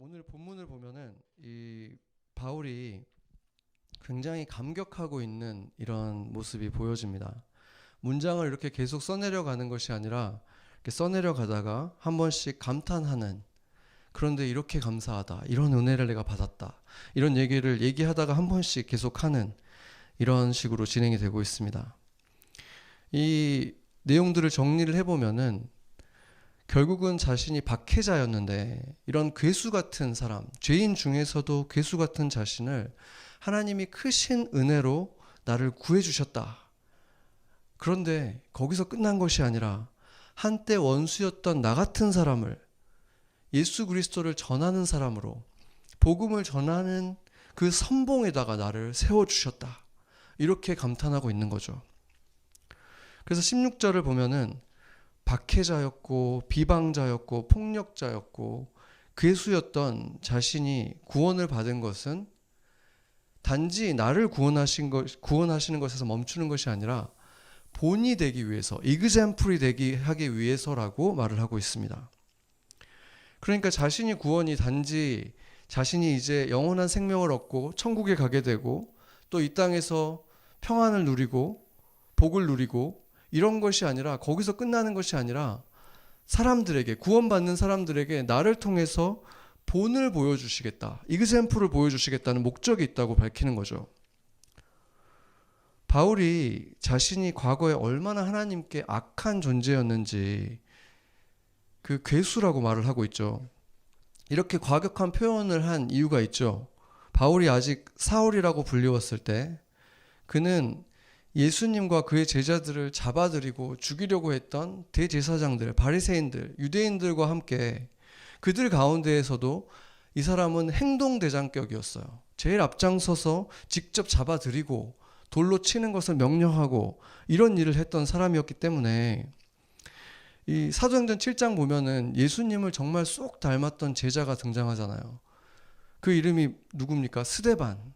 오늘 본문을 보면은 이 바울이 굉장히 감격하고 있는 이런 모습이 보여집니다. 문장을 이렇게 계속 써내려 가는 것이 아니라 이렇게 써내려 가다가 한 번씩 감탄하는, 그런데 이렇게 감사하다, 이런 은혜를 내가 받았다, 이런 얘기를 얘기하다가 한 번씩 계속하는 이런 식으로 진행이 되고 있습니다. 이 내용들을 정리를 해보면은 결국은 자신이 박해자였는데 이런 괴수 같은 사람, 죄인 중에서도 괴수 같은 자신을 하나님이 크신 은혜로 나를 구해주셨다. 그런데 거기서 끝난 것이 아니라 한때 원수였던 나 같은 사람을 예수 그리스도를 전하는 사람으로, 복음을 전하는 그 선봉에다가 나를 세워주셨다. 이렇게 감탄하고 있는 거죠. 그래서 16절을 보면은 박해자였고 비방자였고 폭력자였고 괴수였던 자신이 구원을 받은 것은 단지 나를 구원하시는 것에서 멈추는 것이 아니라 본이 되기 위해서, 이그젬플이 하기 위해서라고 말을 하고 있습니다. 그러니까 자신이 구원이 단지 자신이 이제 영원한 생명을 얻고 천국에 가게 되고 또 이 땅에서 평안을 누리고 복을 누리고 이런 것이 아니라, 거기서 끝나는 것이 아니라 사람들에게, 구원받는 사람들에게 나를 통해서 본을 보여주시겠다, 이그젬플을 보여주시겠다는 목적이 있다고 밝히는 거죠. 바울이 자신이 과거에 얼마나 하나님께 악한 존재였는지 그 괴수라고 말을 하고 있죠. 이렇게 과격한 표현을 한 이유가 있죠. 바울이 아직 사울이라고 불리웠을 때 그는 예수님과 그의 제자들을 잡아들이고 죽이려고 했던 대제사장들, 바리새인들, 유대인들과 함께 그들 가운데에서도 이 사람은 행동대장격이었어요. 제일 앞장서서 직접 잡아들이고 돌로 치는 것을 명령하고 이런 일을 했던 사람이었기 때문에 이 사도행전 7장 보면은 예수님을 정말 쏙 닮았던 제자가 등장하잖아요. 그 이름이 누굽니까? 스데반.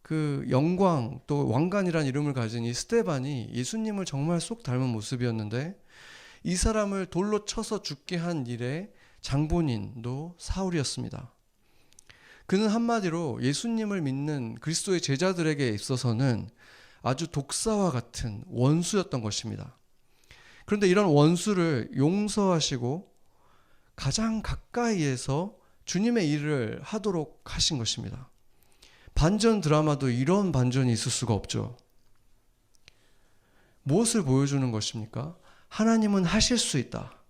그 영광 또 왕관이란 이름을 가진 이 스데반이 예수님을 정말 쏙 닮은 모습이었는데 이 사람을 돌로 쳐서 죽게 한 일의 장본인도 사울이었습니다. 그는 한마디로 예수님을 믿는 그리스도의 제자들에게 있어서는 아주 독사와 같은 원수였던 것입니다. 그런데 이런 원수를 용서하시고 가장 가까이에서 주님의 일을 하도록 하신 것입니다. 반전 드라마도 이런 반전이 있을 수가 없죠. 무엇을 보여주는 것입니까? 하나님은 하실 수 있다.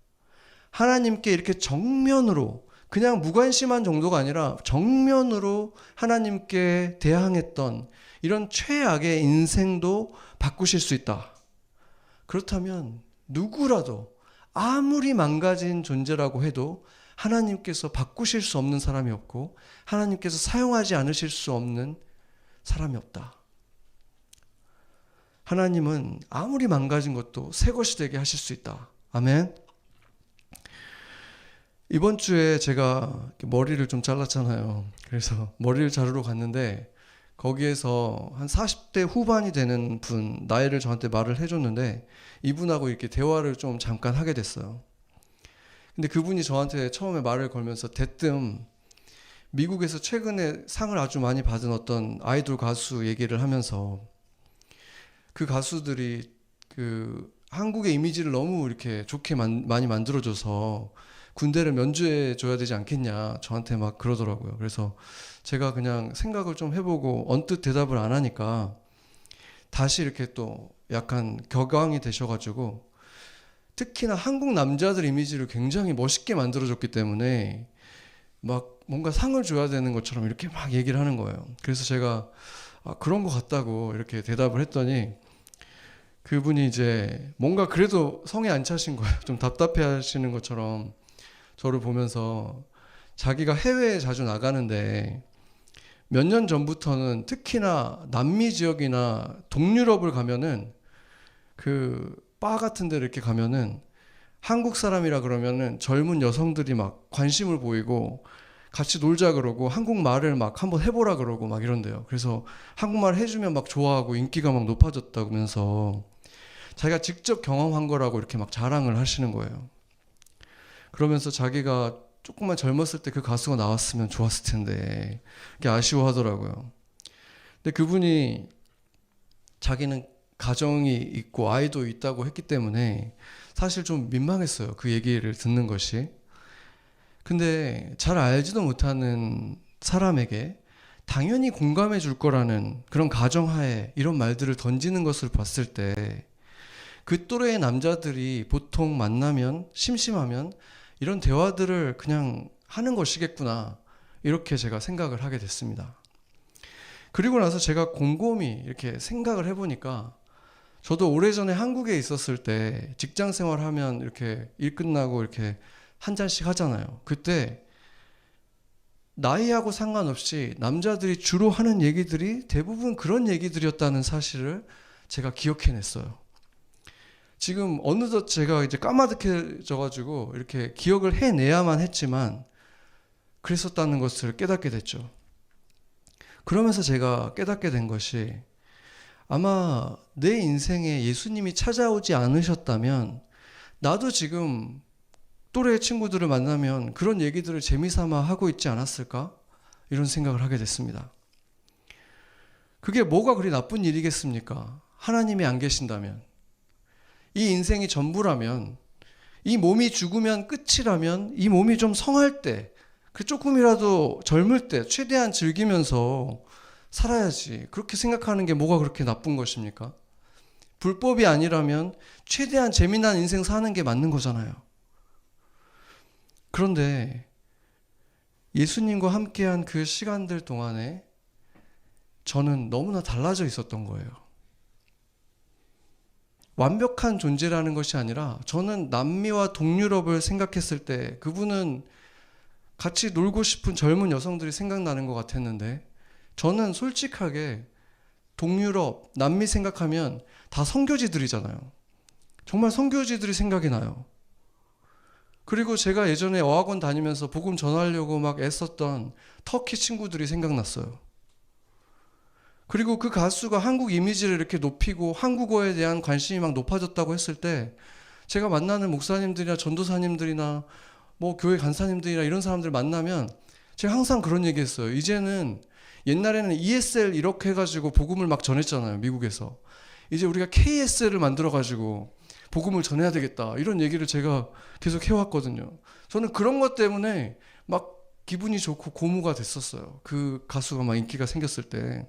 하나님께 이렇게 정면으로, 그냥 무관심한 정도가 아니라 정면으로 하나님께 대항했던 이런 최악의 인생도 바꾸실 수 있다. 그렇다면 누구라도 아무리 망가진 존재라고 해도 하나님께서 바꾸실 수 없는 사람이 없고 하나님께서 사용하지 않으실 수 없는 사람이 없다. 하나님은 아무리 망가진 것도 새 것이 되게 하실 수 있다. 아멘. 이번 주에 제가 머리를 좀 잘랐잖아요. 그래서 머리를 자르러 갔는데 거기에서 한 40대 후반이 되는 분, 나이를 저한테 말을 해줬는데 이분하고 이렇게 대화를 좀 잠깐 하게 됐어요. 근데 그분이 저한테 처음에 말을 걸면서 대뜸 미국에서 최근에 상을 아주 많이 받은 어떤 아이돌 가수 얘기를 하면서 그 가수들이 그 한국의 이미지를 너무 이렇게 좋게 많이 만들어줘서 군대를 면제해 줘야 되지 않겠냐 저한테 막 그러더라고요. 그래서 제가 그냥 생각을 좀 해보고 언뜻 대답을 안 하니까 다시 이렇게 또 약간 격앙이 되셔가지고, 특히나 한국 남자들 이미지를 굉장히 멋있게 만들어줬기 때문에 막 뭔가 상을 줘야 되는 것처럼 이렇게 막 얘기를 하는 거예요. 그래서 제가 그런 것 같다고 이렇게 대답을 했더니 그분이 이제 뭔가 그래도 성에 안 차신 거예요. 좀 답답해 하시는 것처럼 저를 보면서 자기가 해외에 자주 나가는데 몇 년 전부터는 특히나 남미 지역이나 동유럽을 가면은 그 바 같은 데 이렇게 가면은 한국 사람이라 그러면은 젊은 여성들이 막 관심을 보이고 같이 놀자 그러고 한국말을 막 한번 해보라 그러고 막 이런대요. 그래서 한국말 해주면 막 좋아하고 인기가 막 높아졌다면서 자기가 직접 경험한 거라고 이렇게 막 자랑을 하시는 거예요. 그러면서 자기가 조금만 젊었을 때 그 가수가 나왔으면 좋았을 텐데 이렇게 아쉬워하더라고요. 근데 그분이 자기는 가정이 있고 아이도 있다고 했기 때문에 사실 좀 민망했어요. 그 얘기를 듣는 것이. 근데 잘 알지도 못하는 사람에게 당연히 공감해 줄 거라는 그런 가정하에 이런 말들을 던지는 것을 봤을 때 그 또래의 남자들이 보통 만나면 심심하면 이런 대화들을 그냥 하는 것이겠구나, 이렇게 제가 생각을 하게 됐습니다. 그리고 나서 제가 곰곰이 이렇게 생각을 해보니까 저도 오래전에 한국에 있었을 때 직장 생활하면 이렇게 일 끝나고 이렇게 한 잔씩 하잖아요. 그때 나이하고 상관없이 남자들이 주로 하는 얘기들이 대부분 그런 얘기들이었다는 사실을 제가 기억해냈어요. 지금 어느덧 제가 이제 까마득해져가지고 이렇게 기억을 해내야만 했지만 그랬었다는 것을 깨닫게 됐죠. 그러면서 제가 깨닫게 된 것이, 아마 내 인생에 예수님이 찾아오지 않으셨다면 나도 지금 또래 친구들을 만나면 그런 얘기들을 재미삼아 하고 있지 않았을까? 이런 생각을 하게 됐습니다. 그게 뭐가 그리 나쁜 일이겠습니까? 하나님이 안 계신다면, 이 인생이 전부라면, 이 몸이 죽으면 끝이라면, 이 몸이 좀 성할 때, 그 조금이라도 젊을 때 최대한 즐기면서 살아야지, 그렇게 생각하는 게 뭐가 그렇게 나쁜 것입니까? 불법이 아니라면 최대한 재미난 인생 사는 게 맞는 거잖아요. 그런데 예수님과 함께한 그 시간들 동안에 저는 너무나 달라져 있었던 거예요. 완벽한 존재라는 것이 아니라, 저는 남미와 동유럽을 생각했을 때 그분은 같이 놀고 싶은 젊은 여성들이 생각나는 것 같았는데, 저는 솔직하게 동유럽, 남미 생각하면 다 선교지들이잖아요. 정말 선교지들이 생각이 나요. 그리고 제가 예전에 어학원 다니면서 복음 전하려고 막 애썼던 터키 친구들이 생각났어요. 그리고 그 가수가 한국 이미지를 이렇게 높이고 한국어에 대한 관심이 막 높아졌다고 했을 때, 제가 만나는 목사님들이나 전도사님들이나 뭐 교회 간사님들이나 이런 사람들 만나면 제가 항상 그런 얘기 했어요. 이제는, 옛날에는 ESL 이렇게 해가지고 복음을 막 전했잖아요, 미국에서. 이제 우리가 KSL을 만들어가지고 복음을 전해야 되겠다, 이런 얘기를 제가 계속 해왔거든요. 저는 그런 것 때문에 막 기분이 좋고 고무가 됐었어요. 그 가수가 막 인기가 생겼을 때.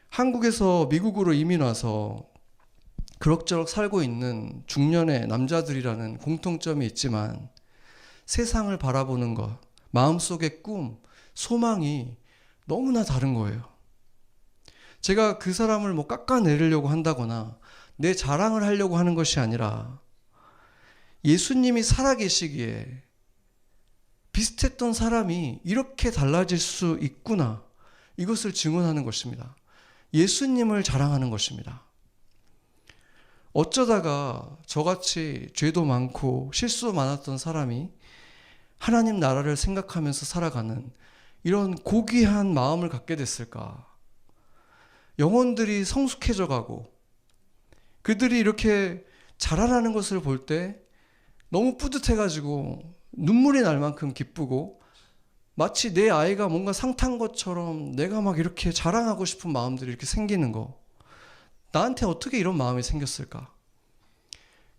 한국에서 미국으로 이민 와서 그럭저럭 살고 있는 중년의 남자들이라는 공통점이 있지만, 세상을 바라보는 것, 마음속의 꿈, 소망이 너무나 다른 거예요. 제가 그 사람을 뭐 깎아내리려고 한다거나 내 자랑을 하려고 하는 것이 아니라, 예수님이 살아계시기에 비슷했던 사람이 이렇게 달라질 수 있구나, 이것을 증언하는 것입니다. 예수님을 자랑하는 것입니다. 어쩌다가 저같이 죄도 많고 실수도 많았던 사람이 하나님 나라를 생각하면서 살아가는 이런 고귀한 마음을 갖게 됐을까? 영혼들이 성숙해져 가고 그들이 이렇게 자라나는 것을 볼 때 너무 뿌듯해가지고 눈물이 날 만큼 기쁘고, 마치 내 아이가 뭔가 상 탄 것처럼 내가 막 이렇게 자랑하고 싶은 마음들이 이렇게 생기는 거. 나한테 어떻게 이런 마음이 생겼을까?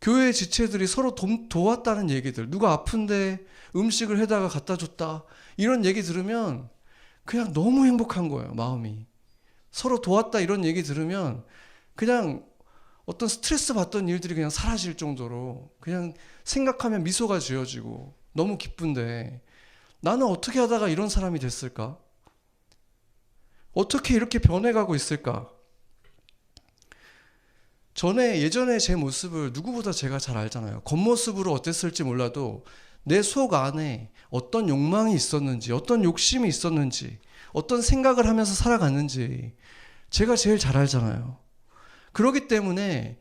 교회 지체들이 서로 도왔다는 얘기들, 누가 아픈데 음식을 해다가 갖다 줬다, 이런 얘기 들으면 그냥 너무 행복한 거예요, 마음이. 서로 도왔다 이런 얘기 들으면 그냥 어떤 스트레스 받던 일들이 그냥 사라질 정도로 그냥 생각하면 미소가 지어지고 너무 기쁜데, 나는 어떻게 하다가 이런 사람이 됐을까? 어떻게 이렇게 변해가고 있을까? 예전에 제 모습을 누구보다 제가 잘 알잖아요. 겉모습으로 어땠을지 몰라도 내 속 안에 어떤 욕망이 있었는지, 어떤 욕심이 있었는지, 어떤 생각을 하면서 살아갔는지 제가 제일 잘 알잖아요. 그렇기 때문에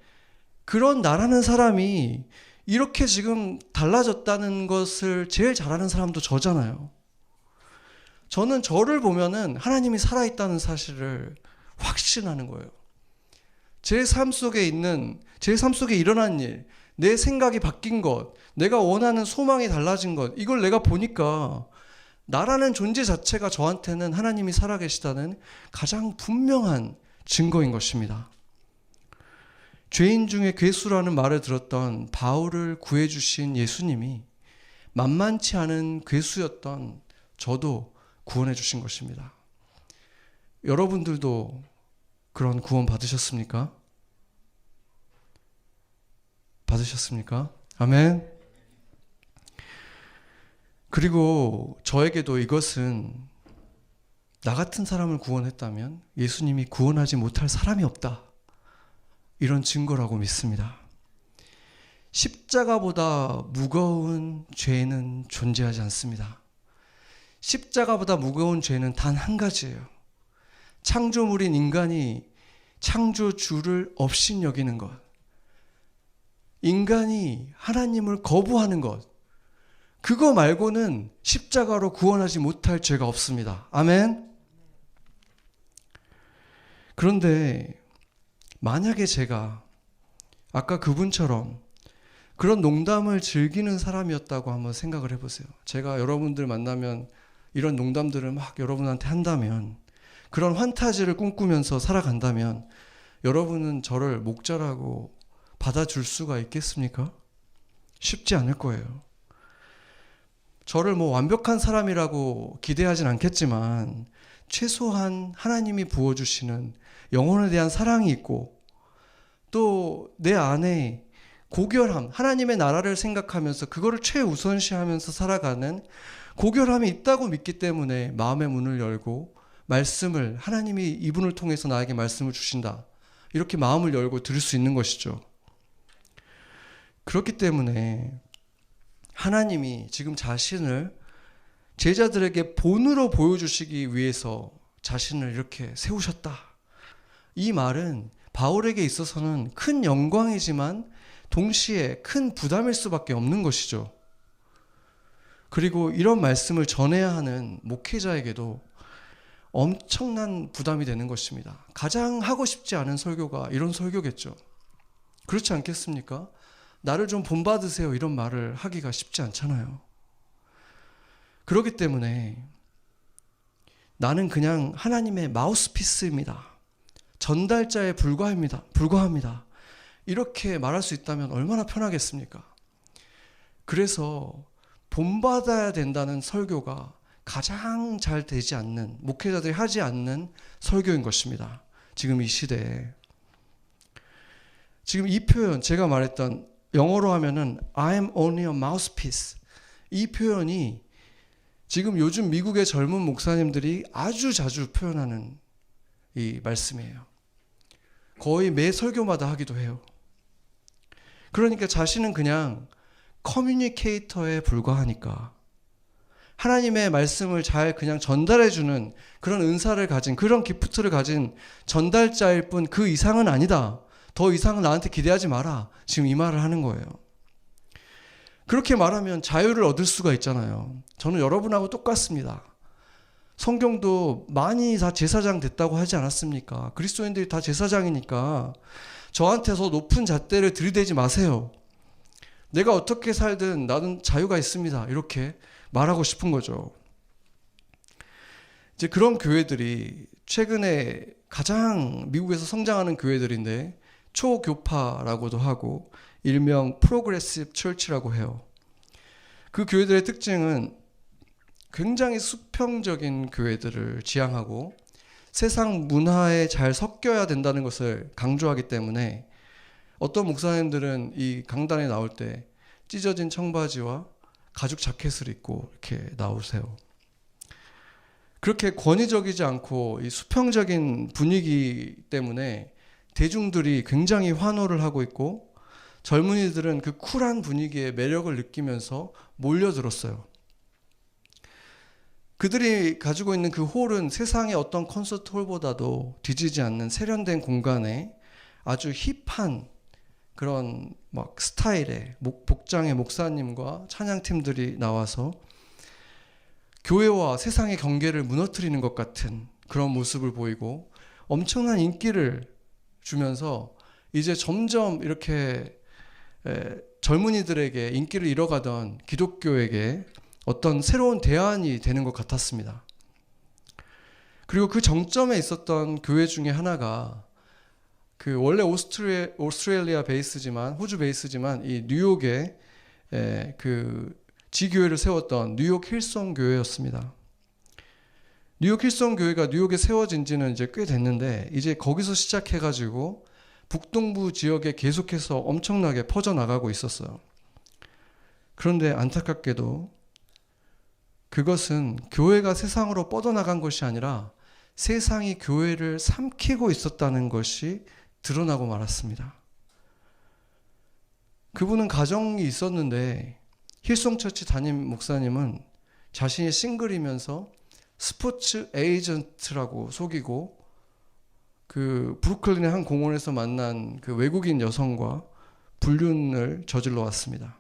그런 나라는 사람이 이렇게 지금 달라졌다는 것을 제일 잘하는 사람도 저잖아요. 저는 저를 보면은 하나님이 살아있다는 사실을 확신하는 거예요. 제 삶 속에 일어난 일, 내 생각이 바뀐 것, 내가 원하는 소망이 달라진 것, 이걸 내가 보니까 나라는 존재 자체가 저한테는 하나님이 살아계시다는 가장 분명한 증거인 것입니다. 죄인 중에 괴수라는 말을 들었던 바울을 구해주신 예수님이 만만치 않은 괴수였던 저도 구원해 주신 것입니다. 여러분들도 그런 구원 받으셨습니까? 받으셨습니까? 아멘. 그리고 저에게도 이것은 나 같은 사람을 구원했다면 예수님이 구원하지 못할 사람이 없다, 이런 증거라고 믿습니다. 십자가보다 무거운 죄는 존재하지 않습니다. 십자가보다 무거운 죄는 단 한 가지예요. 창조물인 인간이 창조주를 없인 여기는 것, 인간이 하나님을 거부하는 것, 그거 말고는 십자가로 구원하지 못할 죄가 없습니다. 아멘. 그런데 만약에 제가 아까 그분처럼 그런 농담을 즐기는 사람이었다고 한번 생각을 해보세요. 제가 여러분들 만나면 이런 농담들을 막 여러분한테 한다면, 그런 환타지를 꿈꾸면서 살아간다면 여러분은 저를 목자라고 받아줄 수가 있겠습니까? 쉽지 않을 거예요. 저를 뭐 완벽한 사람이라고 기대하진 않겠지만 최소한 하나님이 부어주시는 영혼에 대한 사랑이 있고, 또 내 안에 고결함, 하나님의 나라를 생각하면서 그거를 최우선시하면서 살아가는 고결함이 있다고 믿기 때문에 마음의 문을 열고 말씀을, 하나님이 이분을 통해서 나에게 말씀을 주신다, 이렇게 마음을 열고 들을 수 있는 것이죠. 그렇기 때문에 하나님이 지금 자신을 제자들에게 본으로 보여주시기 위해서 자신을 이렇게 세우셨다, 이 말은 바울에게 있어서는 큰 영광이지만 동시에 큰 부담일 수밖에 없는 것이죠. 그리고 이런 말씀을 전해야 하는 목회자에게도 엄청난 부담이 되는 것입니다. 가장 하고 싶지 않은 설교가 이런 설교겠죠. 그렇지 않겠습니까? 나를 좀 본받으세요, 이런 말을 하기가 쉽지 않잖아요. 그렇기 때문에 나는 그냥 하나님의 마우스피스입니다, 전달자에 불과합니다. 이렇게 말할 수 있다면 얼마나 편하겠습니까? 그래서 본받아야 된다는 설교가 가장 잘 되지 않는, 목회자들이 하지 않는 설교인 것입니다. 지금 이 시대에. 지금 이 표현, 제가 말했던 영어로 하면은 I'm only a mouthpiece, 이 표현이 지금 요즘 미국의 젊은 목사님들이 아주 자주 표현하는 이 말씀이에요. 거의 매 설교마다 하기도 해요. 그러니까 자신은 그냥 커뮤니케이터에 불과하니까, 하나님의 말씀을 잘 그냥 전달해주는 그런 은사를 가진, 그런 기프트를 가진 전달자일 뿐 그 이상은 아니다, 더 이상은 나한테 기대하지 마라, 지금 이 말을 하는 거예요. 그렇게 말하면 자유를 얻을 수가 있잖아요. 저는 여러분하고 똑같습니다. 성경도 많이 다 제사장 됐다고 하지 않았습니까? 그리스도인들이 다 제사장이니까 저한테서 높은 잣대를 들이대지 마세요. 내가 어떻게 살든 나는 자유가 있습니다, 이렇게 말하고 싶은 거죠. 이제 그런 교회들이 최근에 가장 미국에서 성장하는 교회들인데 초교파라고도 하고 일명 프로그레시브 처치라고 해요. 그 교회들의 특징은 굉장히 수평적인 교회들을 지향하고 세상 문화에 잘 섞여야 된다는 것을 강조하기 때문에 어떤 목사님들은 이 강단에 나올 때 찢어진 청바지와 가죽 자켓을 입고 이렇게 나오세요. 그렇게 권위적이지 않고 이 수평적인 분위기 때문에 대중들이 굉장히 환호를 하고 있고 젊은이들은 그 쿨한 분위기에 매력을 느끼면서 몰려들었어요. 그들이 가지고 있는 그 홀은 세상의 어떤 콘서트 홀보다도 뒤지지 않는 세련된 공간에 아주 힙한 그런 막 스타일의 복장의 목사님과 찬양팀들이 나와서 교회와 세상의 경계를 무너뜨리는 것 같은 그런 모습을 보이고 엄청난 인기를 주면서 이제 점점 이렇게 젊은이들에게 인기를 잃어가던 기독교에게 어떤 새로운 대안이 되는 것 같았습니다. 그리고 그 정점에 있었던 교회 중에 하나가 그 원래 오스트레일리아 베이스지만 호주 베이스지만 이 뉴욕에 그 지교회를 세웠던 뉴욕 힐송 교회였습니다. 뉴욕 힐송 교회가 뉴욕에 세워진 지는 이제 꽤 됐는데 이제 거기서 시작해가지고 북동부 지역에 계속해서 엄청나게 퍼져나가고 있었어요. 그런데 안타깝게도 그것은 교회가 세상으로 뻗어나간 것이 아니라 세상이 교회를 삼키고 있었다는 것이 드러나고 말았습니다. 그분은 가정이 있었는데 힐송처치 담임 목사님은 자신이 싱글이면서 스포츠 에이전트라고 속이고 그 브루클린의 한 공원에서 만난 그 외국인 여성과 불륜을 저질러 왔습니다.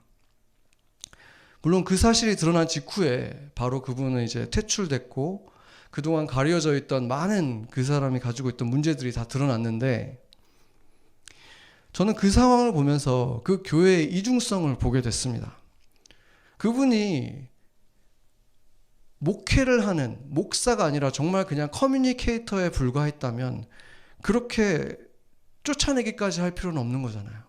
물론 그 사실이 드러난 직후에 바로 그분은 이제 퇴출됐고 그동안 가려져 있던 많은 그 사람이 가지고 있던 문제들이 다 드러났는데 저는 그 상황을 보면서 그 교회의 이중성을 보게 됐습니다. 그분이 목회를 하는 목사가 아니라 정말 그냥 커뮤니케이터에 불과했다면 그렇게 쫓아내기까지 할 필요는 없는 거잖아요.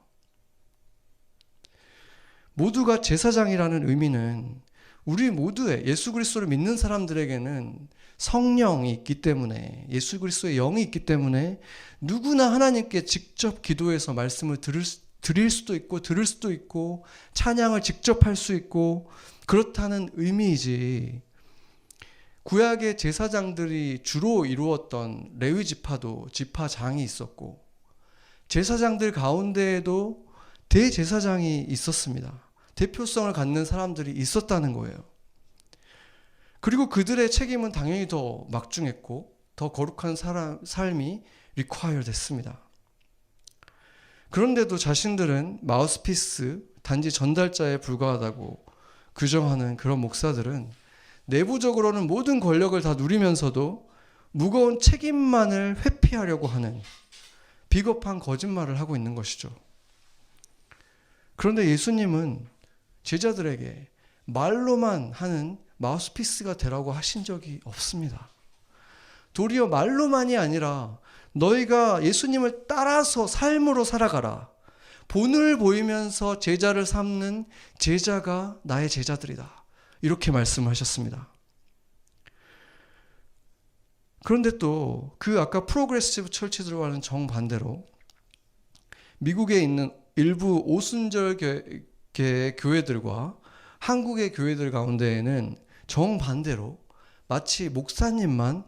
모두가 제사장이라는 의미는 우리 모두의 예수 그리스도를 믿는 사람들에게는 성령이 있기 때문에 예수 그리스도의 영이 있기 때문에 누구나 하나님께 직접 기도해서 말씀을 드릴 수도 있고 들을 수도 있고 찬양을 직접 할 수 있고 그렇다는 의미이지 구약의 제사장들이 주로 이루었던 레위 지파도 지파장이 있었고 제사장들 가운데에도 대제사장이 있었습니다. 대표성을 갖는 사람들이 있었다는 거예요. 그리고 그들의 책임은 당연히 더 막중했고 더 거룩한 삶이 require 됐습니다. 그런데도 자신들은 마우스피스, 단지 전달자에 불과하다고 규정하는 그런 목사들은 내부적으로는 모든 권력을 다 누리면서도 무거운 책임만을 회피하려고 하는 비겁한 거짓말을 하고 있는 것이죠. 그런데 예수님은 제자들에게 말로만 하는 마우스피스가 되라고 하신 적이 없습니다. 도리어 말로만이 아니라 너희가 예수님을 따라서 삶으로 살아가라. 본을 보이면서 제자를 삼는 제자가 나의 제자들이다. 이렇게 말씀하셨습니다. 그런데 또 그 아까 프로그레시브 철치들과는 정반대로 미국에 있는 일부 오순절계 교회들과 한국의 교회들 가운데에는 정반대로 마치 목사님만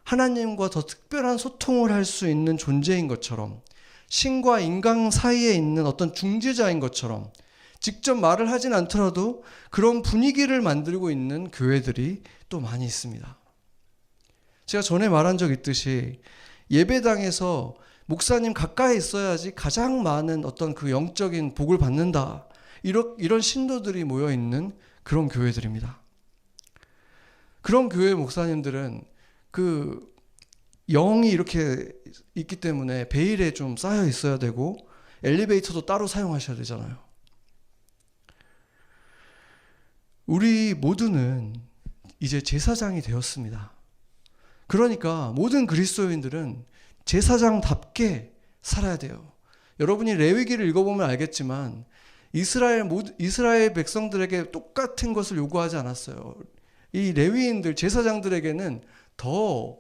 하나님과 더 특별한 소통을 할 수 있는 존재인 것처럼 신과 인간 사이에 있는 어떤 중재자인 것처럼 직접 말을 하진 않더라도 그런 분위기를 만들고 있는 교회들이 또 많이 있습니다. 제가 전에 말한 적 있듯이 예배당에서 목사님 가까이 있어야지 가장 많은 어떤 그 영적인 복을 받는다. 이런 신도들이 모여있는 그런 교회들입니다. 그런 교회 목사님들은 그 영이 이렇게 있기 때문에 베일에 좀 쌓여 있어야 되고 엘리베이터도 따로 사용하셔야 되잖아요. 우리 모두는 이제 제사장이 되었습니다. 그러니까 모든 그리스도인들은 제사장답게 살아야 돼요. 여러분이 레위기를 읽어보면 알겠지만 이스라엘 백성들에게 똑같은 것을 요구하지 않았어요. 이 레위인들 제사장들에게는 더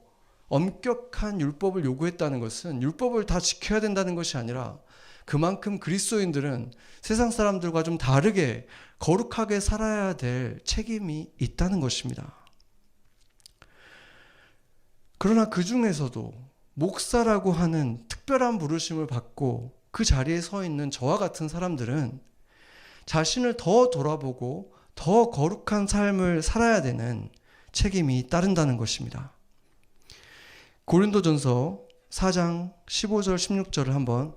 엄격한 율법을 요구했다는 것은 율법을 다 지켜야 된다는 것이 아니라 그만큼 그리스도인들은 세상 사람들과 좀 다르게 거룩하게 살아야 될 책임이 있다는 것입니다. 그러나 그 중에서도 목사라고 하는 특별한 부르심을 받고 그 자리에 서 있는 저와 같은 사람들은 자신을 더 돌아보고 더 거룩한 삶을 살아야 되는 책임이 따른다는 것입니다. 고린도전서 4장 15절 16절을 한번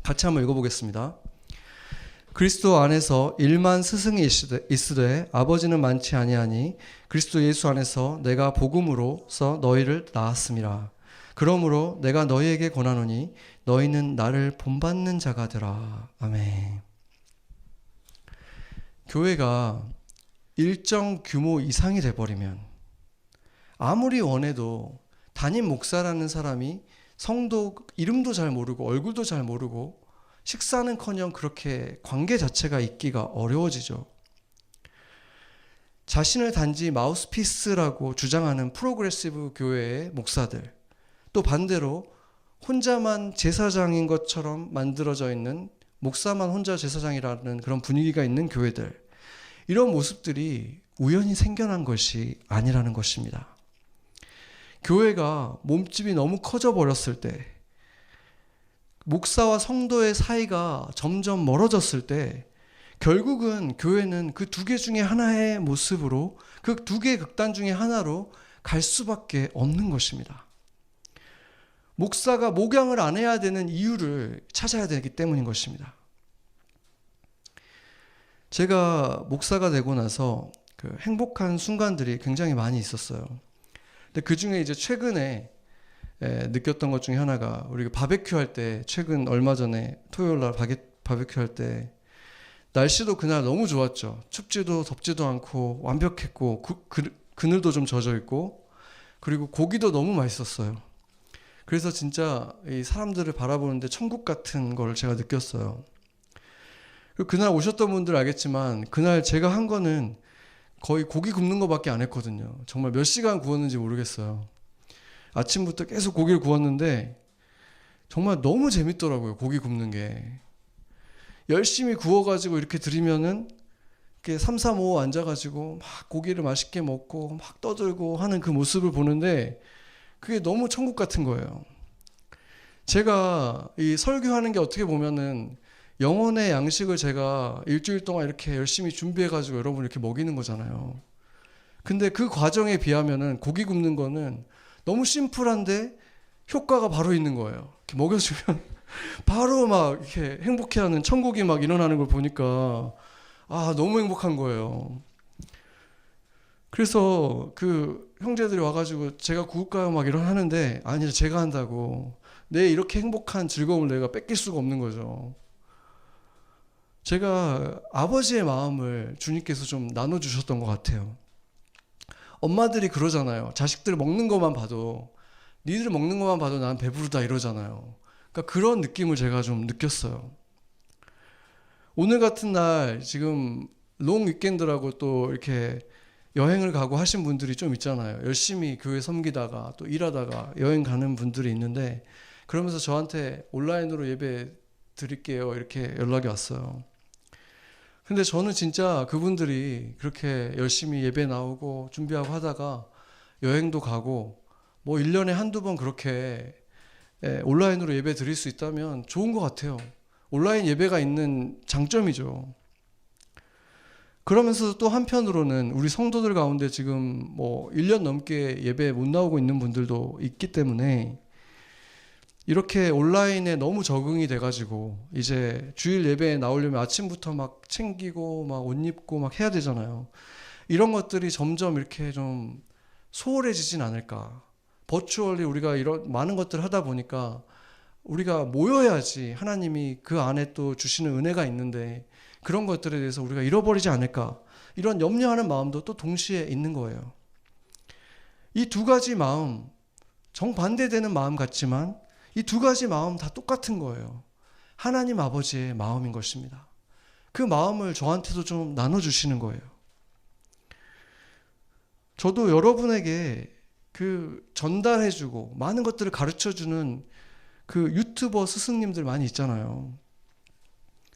같이 한번 읽어보겠습니다. 그리스도 안에서 일만 스승이 있으되 아버지는 많지 아니하니 그리스도 예수 안에서 내가 복음으로써 너희를 낳았음이라. 그러므로 내가 너희에게 권하노니 너희는 나를 본받는 자가 되라. 아멘. 교회가 일정 규모 이상이 돼버리면 아무리 원해도 담임 목사라는 사람이 성도 이름도 잘 모르고 얼굴도 잘 모르고 식사는커녕 그렇게 관계 자체가 있기가 어려워지죠. 자신을 단지 마우스피스라고 주장하는 프로그레시브 교회의 목사들, 또 반대로 혼자만 제사장인 것처럼 만들어져 있는 목사만 혼자 제사장이라는 그런 분위기가 있는 교회들, 이런 모습들이 우연히 생겨난 것이 아니라는 것입니다. 교회가 몸집이 너무 커져 버렸을 때, 목사와 성도의 사이가 점점 멀어졌을 때 결국은 교회는 그 두 개 중에 하나의 모습으로, 그 두 개의 극단 중에 하나로 갈 수밖에 없는 것입니다. 목사가 목양을 안 해야 되는 이유를 찾아야 되기 때문인 것입니다. 제가 목사가 되고 나서 그 행복한 순간들이 굉장히 많이 있었어요. 근데 그 중에 이제 최근에 느꼈던 것 중에 하나가, 우리가 바베큐 할 때, 최근 얼마 전에 토요일 날 바베큐 할 때 날씨도 그날 너무 좋았죠. 춥지도 덥지도 않고 완벽했고 그늘도 좀 젖어 있고, 그리고 고기도 너무 맛있었어요. 그래서 진짜 이 사람들을 바라보는데 천국 같은 걸 제가 느꼈어요. 그리고 그날 오셨던 분들 알겠지만 그날 제가 한 거는 거의 고기 굽는 거밖에 안 했거든요. 정말 몇 시간 구웠는지 모르겠어요. 아침부터 계속 고기를 구웠는데 정말 너무 재밌더라고요. 고기 굽는 게. 열심히 구워가지고 이렇게 드리면은 이렇게 3, 4, 5 앉아가지고 막 고기를 맛있게 먹고 막 떠들고 하는 그 모습을 보는데 그게 너무 천국 같은 거예요. 제가 이 설교하는 게 어떻게 보면은 영혼의 양식을 제가 일주일 동안 이렇게 열심히 준비해가지고 여러분 이렇게 먹이는 거잖아요. 근데 그 과정에 비하면은 고기 굽는 거는 너무 심플한데 효과가 바로 있는 거예요. 이렇게 먹여주면 바로 막 이렇게 행복해하는 천국이 막 일어나는 걸 보니까 너무 행복한 거예요. 그래서 그 형제들이 와가지고 제가 구울까요 막 하는데, 아니 제가 한다고. 내 이렇게 행복한 즐거움을 내가 뺏길 수가 없는 거죠. 제가 아버지의 마음을 주님께서 좀 나눠주셨던 것 같아요. 엄마들이 그러잖아요. 자식들 먹는 것만 봐도, 니들 먹는 것만 봐도 난 배부르다 이러잖아요. 그러니까 그런 느낌을 제가 좀 느꼈어요. 오늘 같은 날 지금 롱 위켄드라고 또 이렇게 여행을 가고 하신 분들이 좀 있잖아요. 열심히 교회 섬기다가 또 일하다가 여행 가는 분들이 있는데, 그러면서 저한테 온라인으로 예배 드릴게요 이렇게 연락이 왔어요. 근데 저는 진짜 그분들이 그렇게 열심히 예배 나오고 준비하고 하다가 여행도 가고 뭐 1년에 한두 번 그렇게 온라인으로 예배 드릴 수 있다면 좋은 것 같아요. 온라인 예배가 있는 장점이죠. 그러면서 또 한편으로는 우리 성도들 가운데 지금 뭐 1년 넘게 예배 못 나오고 있는 분들도 있기 때문에 이렇게 온라인에 너무 적응이 돼가지고 이제 주일 예배에 나오려면 아침부터 막 챙기고 막 옷 입고 막 해야 되잖아요. 이런 것들이 점점 이렇게 좀 소홀해지진 않을까. 버추얼리 우리가 이런 많은 것들을 하다 보니까 우리가 모여야지 하나님이 그 안에 또 주시는 은혜가 있는데 그런 것들에 대해서 우리가 잃어버리지 않을까. 이런 염려하는 마음도 또 동시에 있는 거예요. 이 두 가지 마음, 정반대되는 마음 같지만 이 두 가지 마음 다 똑같은 거예요. 하나님 아버지의 마음인 것입니다. 그 마음을 저한테도 좀 나눠주시는 거예요. 저도 여러분에게 그 전달해주고 많은 것들을 가르쳐주는 그 유튜버 스승님들 많이 있잖아요.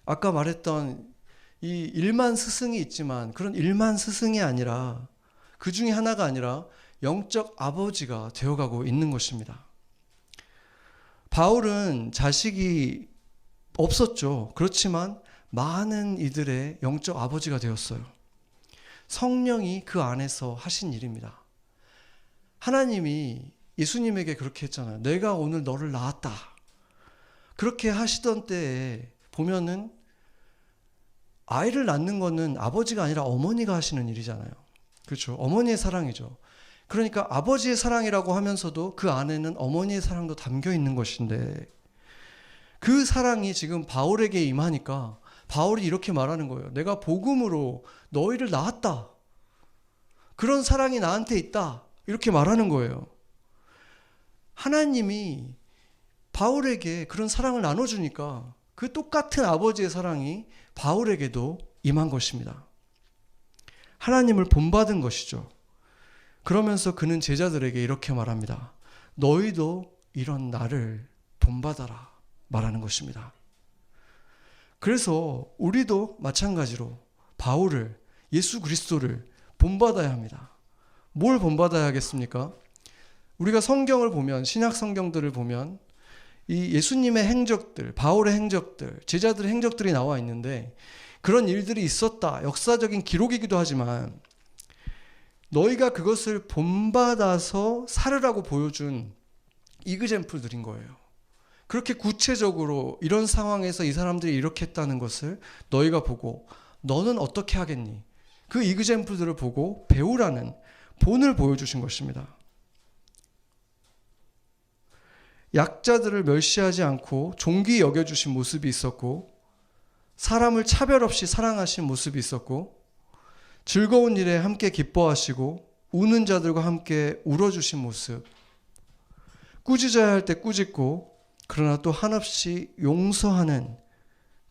아까 말했던 이 일만 스승이 있지만 그런 일만 스승이 아니라, 그 중에 하나가 아니라 영적 아버지가 되어가고 있는 것입니다. 바울은 자식이 없었죠. 그렇지만 많은 이들의 영적 아버지가 되었어요. 성령이 그 안에서 하신 일입니다. 하나님이 예수님에게 그렇게 했잖아요. 내가 오늘 너를 낳았다. 그렇게 하시던 때에 보면은 아이를 낳는 거는 아버지가 아니라 어머니가 하시는 일이잖아요. 그렇죠. 어머니의 사랑이죠. 그러니까 아버지의 사랑이라고 하면서도 그 안에는 어머니의 사랑도 담겨 있는 것인데, 그 사랑이 지금 바울에게 임하니까 바울이 이렇게 말하는 거예요. 내가 복음으로 너희를 낳았다. 그런 사랑이 나한테 있다. 이렇게 말하는 거예요. 하나님이 바울에게 그런 사랑을 나눠주니까 그 똑같은 아버지의 사랑이 바울에게도 임한 것입니다. 하나님을 본받은 것이죠. 그러면서 그는 제자들에게 이렇게 말합니다. 너희도 이런 나를 본받아라 말하는 것입니다. 그래서 우리도 마찬가지로 바울을, 예수 그리스도를 본받아야 합니다. 뭘 본받아야 하겠습니까? 우리가 성경을 보면, 신약 성경들을 보면 이 예수님의 행적들, 바울의 행적들, 제자들의 행적들이 나와 있는데 그런 일들이 있었다. 역사적인 기록이기도 하지만 너희가 그것을 본받아서 살으라고 보여준 이그젬플들인 거예요. 그렇게 구체적으로 이런 상황에서 이 사람들이 이렇게 했다는 것을 너희가 보고 너는 어떻게 하겠니? 그 이그젬플들을 보고 배우라는 본을 보여주신 것입니다. 약자들을 멸시하지 않고 존귀 여겨주신 모습이 있었고, 사람을 차별 없이 사랑하신 모습이 있었고, 즐거운 일에 함께 기뻐하시고 우는 자들과 함께 울어주신 모습, 꾸짖어야 할 때 꾸짖고 그러나 또 한없이 용서하는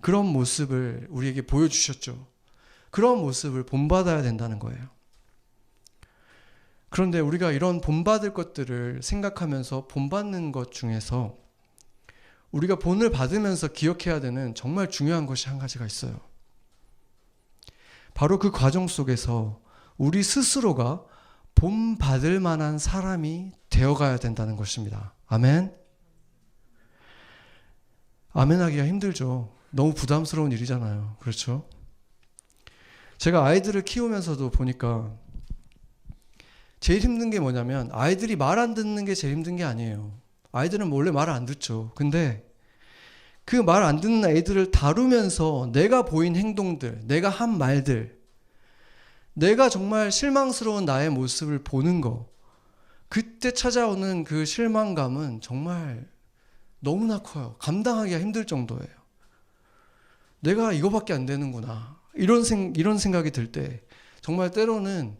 그런 모습을 우리에게 보여주셨죠. 그런 모습을 본받아야 된다는 거예요. 그런데 우리가 이런 본받을 것들을 생각하면서 본받는 것 중에서 우리가 본을 받으면서 기억해야 되는 정말 중요한 것이 한 가지가 있어요. 바로 그 과정 속에서 우리 스스로가 본받을 만한 사람이 되어가야 된다는 것입니다. 아멘? 아멘 하기가 힘들죠. 너무 부담스러운 일이잖아요. 그렇죠? 제가 아이들을 키우면서도 보니까 제일 힘든 게 뭐냐면 아이들이 말 안 듣는 게 제일 힘든 게 아니에요. 아이들은 원래 말을 안 듣죠. 근데 그 말 안 듣는 아이들을 다루면서 내가 보인 행동들, 내가 한 말들, 내가 정말 실망스러운 나의 모습을 보는 거, 그때 찾아오는 그 실망감은 정말 너무나 커요. 감당하기가 힘들 정도예요. 내가 이거밖에 안 되는구나. 이런 생각이 들 때 정말 때로는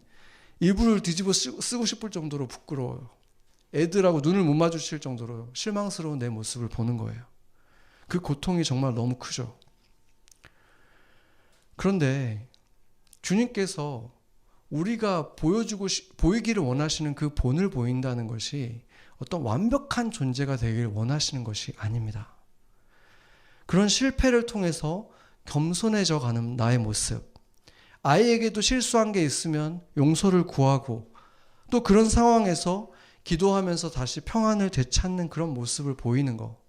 이불을 뒤집어 쓰고 싶을 정도로 부끄러워요. 애들하고 눈을 못 마주칠 정도로 실망스러운 내 모습을 보는 거예요. 그 고통이 정말 너무 크죠. 그런데 주님께서 우리가 보이기를 원하시는 그 본을 보인다는 것이 어떤 완벽한 존재가 되기를 원하시는 것이 아닙니다. 그런 실패를 통해서 겸손해져 가는 나의 모습, 아이에게도 실수한 게 있으면 용서를 구하고 또 그런 상황에서 기도하면서 다시 평안을 되찾는 그런 모습을 보이는 거,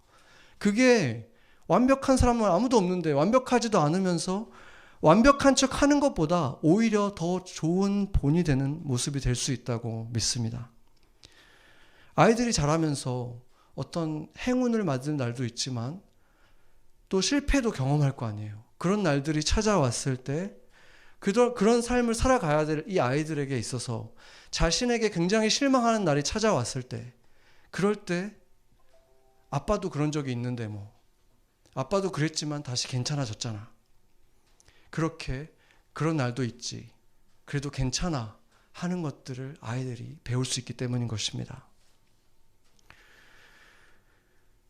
그게 완벽한 사람은 아무도 없는데 완벽하지도 않으면서 완벽한 척 하는 것보다 오히려 더 좋은 본이 되는 모습이 될 수 있다고 믿습니다. 아이들이 자라면서 어떤 행운을 맞은 날도 있지만 또 실패도 경험할 거 아니에요. 그런 날들이 찾아왔을 때 그런 삶을 살아가야 될 이 아이들에게 있어서 자신에게 굉장히 실망하는 날이 찾아왔을 때, 그럴 때 아빠도 그런 적이 있는데 뭐 아빠도 그랬지만 다시 괜찮아졌잖아. 그렇게 그런 날도 있지. 그래도 괜찮아 하는 것들을 아이들이 배울 수 있기 때문인 것입니다.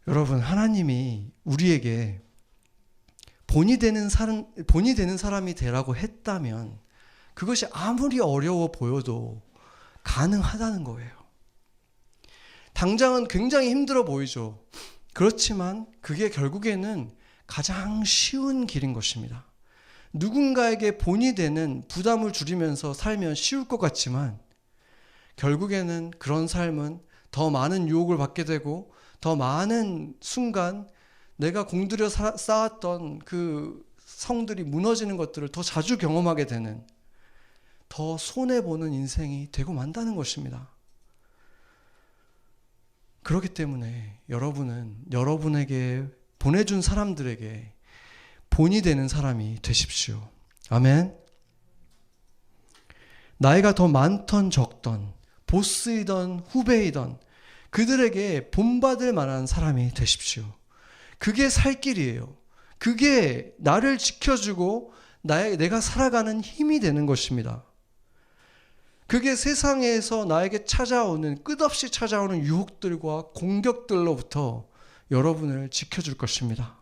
여러분, 하나님이 우리에게 본이 되는 사람이 되라고 했다면 그것이 아무리 어려워 보여도 가능하다는 거예요. 당장은 굉장히 힘들어 보이죠. 그렇지만 그게 결국에는 가장 쉬운 길인 것입니다. 누군가에게 본이 되는 부담을 줄이면서 살면 쉬울 것 같지만 결국에는 그런 삶은 더 많은 유혹을 받게 되고 더 많은 순간 내가 공들여 쌓았던 그 성들이 무너지는 것들을 더 자주 경험하게 되는, 더 손해보는 인생이 되고 만다는 것입니다. 그렇기 때문에 여러분은 여러분에게 보내준 사람들에게 본이 되는 사람이 되십시오. 아멘. 나이가 더 많던 적던, 보스이던 후배이던 그들에게 본받을 만한 사람이 되십시오. 그게 살 길이에요. 그게 나를 지켜주고 내가 살아가는 힘이 되는 것입니다. 그게 세상에서 나에게 찾아오는, 끝없이 찾아오는 유혹들과 공격들로부터 여러분을 지켜줄 것입니다.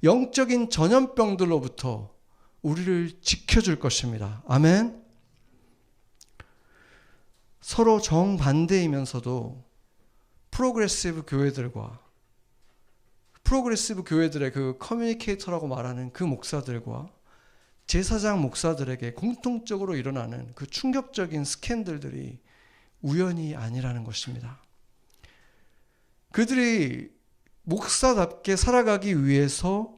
영적인 전염병들로부터 우리를 지켜줄 것입니다. 아멘. 서로 정반대이면서도 프로그레시브 교회들의 그 커뮤니케이터라고 말하는 그 목사들과 제사장 목사들에게 공통적으로 일어나는 그 충격적인 스캔들들이 우연이 아니라는 것입니다. 그들이 목사답게 살아가기 위해서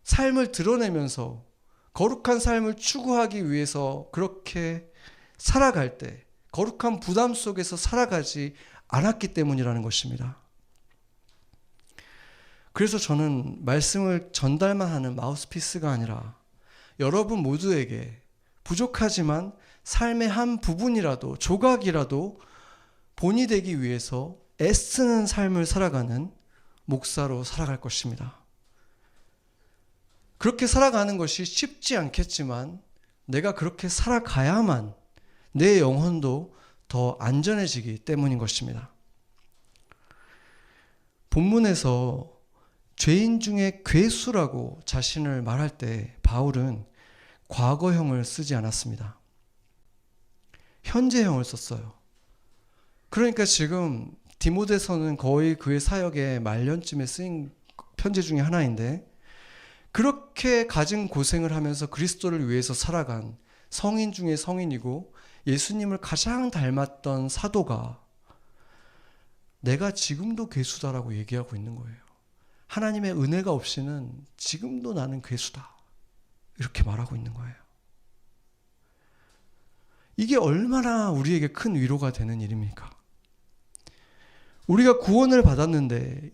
삶을 드러내면서 거룩한 삶을 추구하기 위해서 그렇게 살아갈 때 거룩한 부담 속에서 살아가지 않았기 때문이라는 것입니다. 그래서 저는 말씀을 전달만 하는 마우스피스가 아니라 여러분 모두에게 부족하지만 삶의 한 부분이라도, 조각이라도 본이 되기 위해서 애쓰는 삶을 살아가는 목사로 살아갈 것입니다. 그렇게 살아가는 것이 쉽지 않겠지만 내가 그렇게 살아가야만 내 영혼도 더 안전해지기 때문인 것입니다. 본문에서 죄인 중에 괴수라고 자신을 말할 때 바울은 과거형을 쓰지 않았습니다. 현재형을 썼어요. 그러니까 지금 디모데서는 거의 그의 사역의 말년쯤에 쓰인 편지 중에 하나인데, 그렇게 가진 고생을 하면서 그리스도를 위해서 살아간 성인 중에 성인이고 예수님을 가장 닮았던 사도가 내가 지금도 괴수다라고 얘기하고 있는 거예요. 하나님의 은혜가 없이는 지금도 나는 괴수다, 이렇게 말하고 있는 거예요. 이게 얼마나 우리에게 큰 위로가 되는 일입니까? 우리가 구원을 받았는데,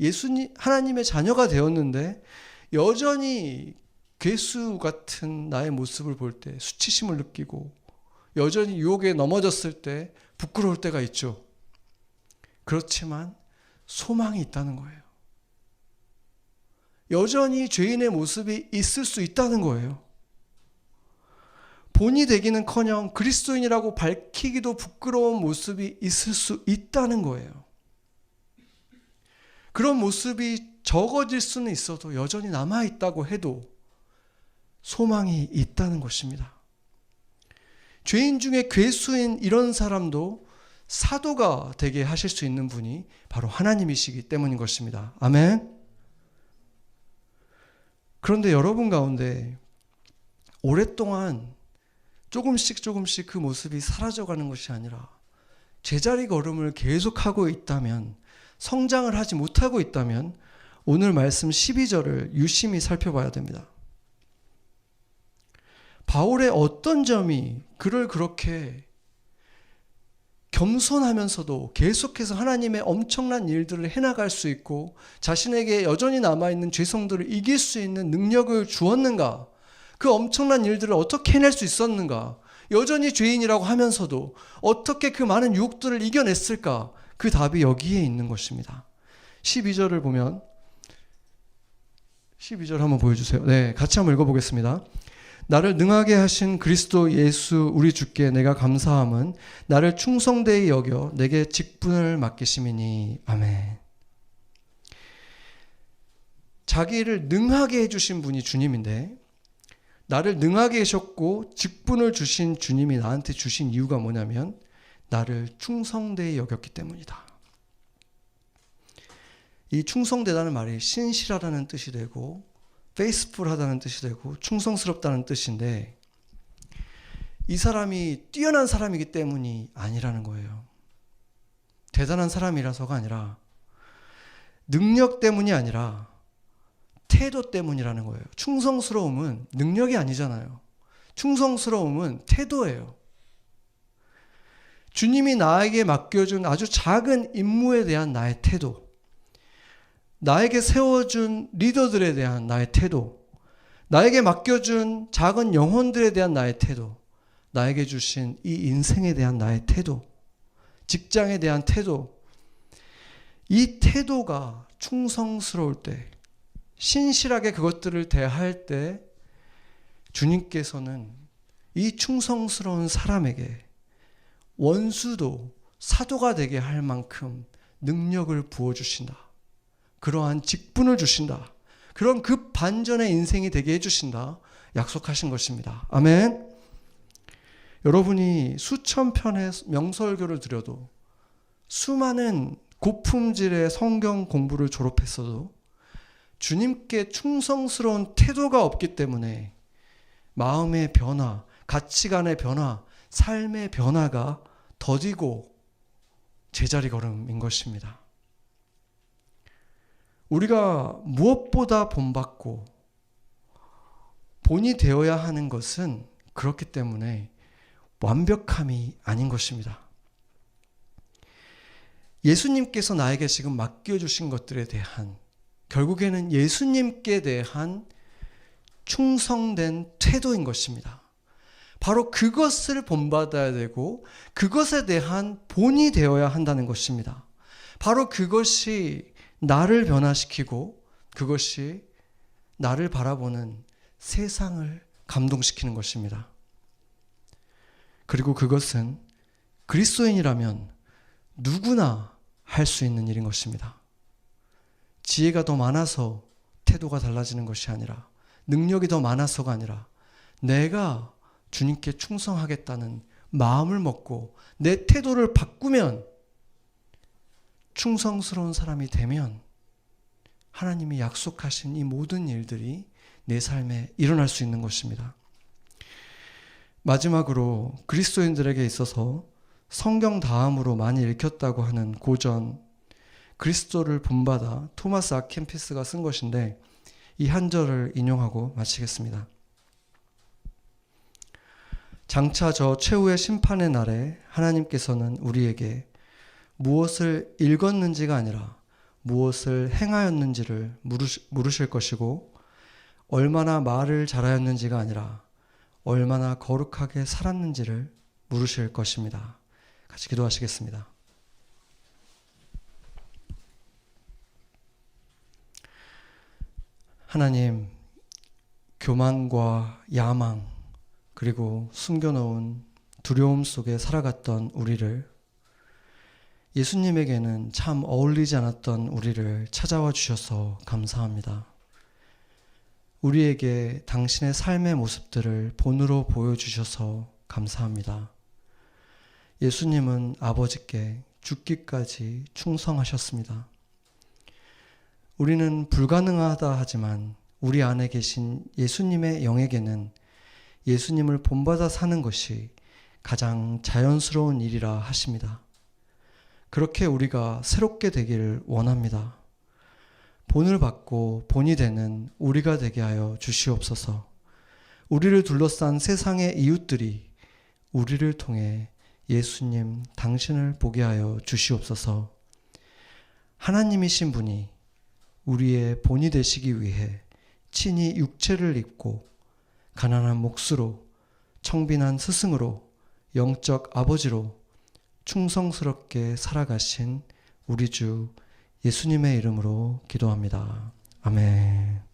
하나님의 자녀가 되었는데 여전히 괴수 같은 나의 모습을 볼 때 수치심을 느끼고 여전히 유혹에 넘어졌을 때 부끄러울 때가 있죠. 그렇지만 소망이 있다는 거예요. 여전히 죄인의 모습이 있을 수 있다는 거예요. 본이 되기는커녕 그리스도인이라고 밝히기도 부끄러운 모습이 있을 수 있다는 거예요. 그런 모습이 적어질 수는 있어도 여전히 남아있다고 해도 소망이 있다는 것입니다. 죄인 중에 괴수인 이런 사람도 사도가 되게 하실 수 있는 분이 바로 하나님이시기 때문인 것입니다. 아멘. 그런데 여러분 가운데 오랫동안 조금씩 그 모습이 사라져가는 것이 아니라 제자리 걸음을 계속하고 있다면, 성장을 하지 못하고 있다면 오늘 말씀 12절을 유심히 살펴봐야 됩니다. 바울의 어떤 점이 그를 그렇게 겸손하면서도 계속해서 하나님의 엄청난 일들을 해나갈 수 있고 자신에게 여전히 남아있는 죄성들을 이길 수 있는 능력을 주었는가? 그 엄청난 일들을 어떻게 해낼 수 있었는가? 여전히 죄인이라고 하면서도 어떻게 그 많은 유혹들을 이겨냈을까? 그 답이 여기에 있는 것입니다. 12절을 보면, 12절 한번 보여주세요. 네, 같이 한번 읽어보겠습니다. 나를 능하게 하신 그리스도 예수 우리 주께 내가 감사함은 나를 충성되이 여겨 내게 직분을 맡기심이니. 아멘. 자기를 능하게 해주신 분이 주님인데, 나를 능하게 하셨고 직분을 주신 주님이 나한테 주신 이유가 뭐냐면 나를 충성되이 여겼기 때문이다. 이 충성되다는 말이 신실하다는 뜻이 되고 faithful하다는 뜻이 되고 충성스럽다는 뜻인데, 이 사람이 뛰어난 사람이기 때문이 아니라는 거예요. 대단한 사람이라서가 아니라, 능력 때문이 아니라 태도 때문이라는 거예요. 충성스러움은 능력이 아니잖아요. 충성스러움은 태도예요. 주님이 나에게 맡겨준 아주 작은 임무에 대한 나의 태도, 나에게 세워준 리더들에 대한 나의 태도, 나에게 맡겨준 작은 영혼들에 대한 나의 태도, 나에게 주신 이 인생에 대한 나의 태도, 직장에 대한 태도, 이 태도가 충성스러울 때 신실하게 그것들을 대할 때 주님께서는 이 충성스러운 사람에게 원수도 사도가 되게 할 만큼 능력을 부어주신다. 그러한 직분을 주신다. 그런 그 반전의 인생이 되게 해주신다. 약속하신 것입니다. 아멘. 여러분이 수천 편의 명설교를 드려도 수많은 고품질의 성경 공부를 졸업했어도 주님께 충성스러운 태도가 없기 때문에 마음의 변화, 가치관의 변화, 삶의 변화가 더디고 제자리 걸음인 것입니다. 우리가 무엇보다 본받고 본이 되어야 하는 것은 그렇기 때문에 완벽함이 아닌 것입니다. 예수님께서 나에게 지금 맡겨주신 것들에 대한, 결국에는 예수님께 대한 충성된 태도인 것입니다. 바로 그것을 본받아야 되고 그것에 대한 본이 되어야 한다는 것입니다. 바로 그것이 나를 변화시키고 그것이 나를 바라보는 세상을 감동시키는 것입니다. 그리고 그것은 그리스도인이라면 누구나 할 수 있는 일인 것입니다. 지혜가 더 많아서 태도가 달라지는 것이 아니라, 능력이 더 많아서가 아니라, 내가 주님께 충성하겠다는 마음을 먹고 내 태도를 바꾸면, 충성스러운 사람이 되면 하나님이 약속하신 이 모든 일들이 내 삶에 일어날 수 있는 것입니다. 마지막으로 그리스도인들에게 있어서 성경 다음으로 많이 읽혔다고 하는 고전 그리스도를 본받아 토마스 아켐피스가 쓴 것인데, 이 한 절을 인용하고 마치겠습니다. 장차 저 최후의 심판의 날에 하나님께서는 우리에게 무엇을 읽었는지가 아니라 무엇을 행하였는지를 물으실 것이고, 얼마나 말을 잘하였는지가 아니라 얼마나 거룩하게 살았는지를 물으실 것입니다. 같이 기도하시겠습니다. 하나님, 교만과 야망, 그리고 숨겨놓은 두려움 속에 살아갔던 우리를, 예수님에게는 참 어울리지 않았던 우리를 찾아와 주셔서 감사합니다. 우리에게 당신의 삶의 모습들을 본으로 보여주셔서 감사합니다. 예수님은 아버지께 죽기까지 충성하셨습니다. 우리는 불가능하다 하지만 우리 안에 계신 예수님의 영에게는 예수님을 본받아 사는 것이 가장 자연스러운 일이라 하십니다. 그렇게 우리가 새롭게 되기를 원합니다. 본을 받고 본이 되는 우리가 되게 하여 주시옵소서. 우리를 둘러싼 세상의 이웃들이 우리를 통해 예수님 당신을 보게 하여 주시옵소서. 하나님이신 분이 우리의 본이 되시기 위해 친히 육체를 입고 가난한 몫으로, 청빈한 스승으로, 영적 아버지로 충성스럽게 살아가신 우리 주 예수님의 이름으로 기도합니다. 아멘.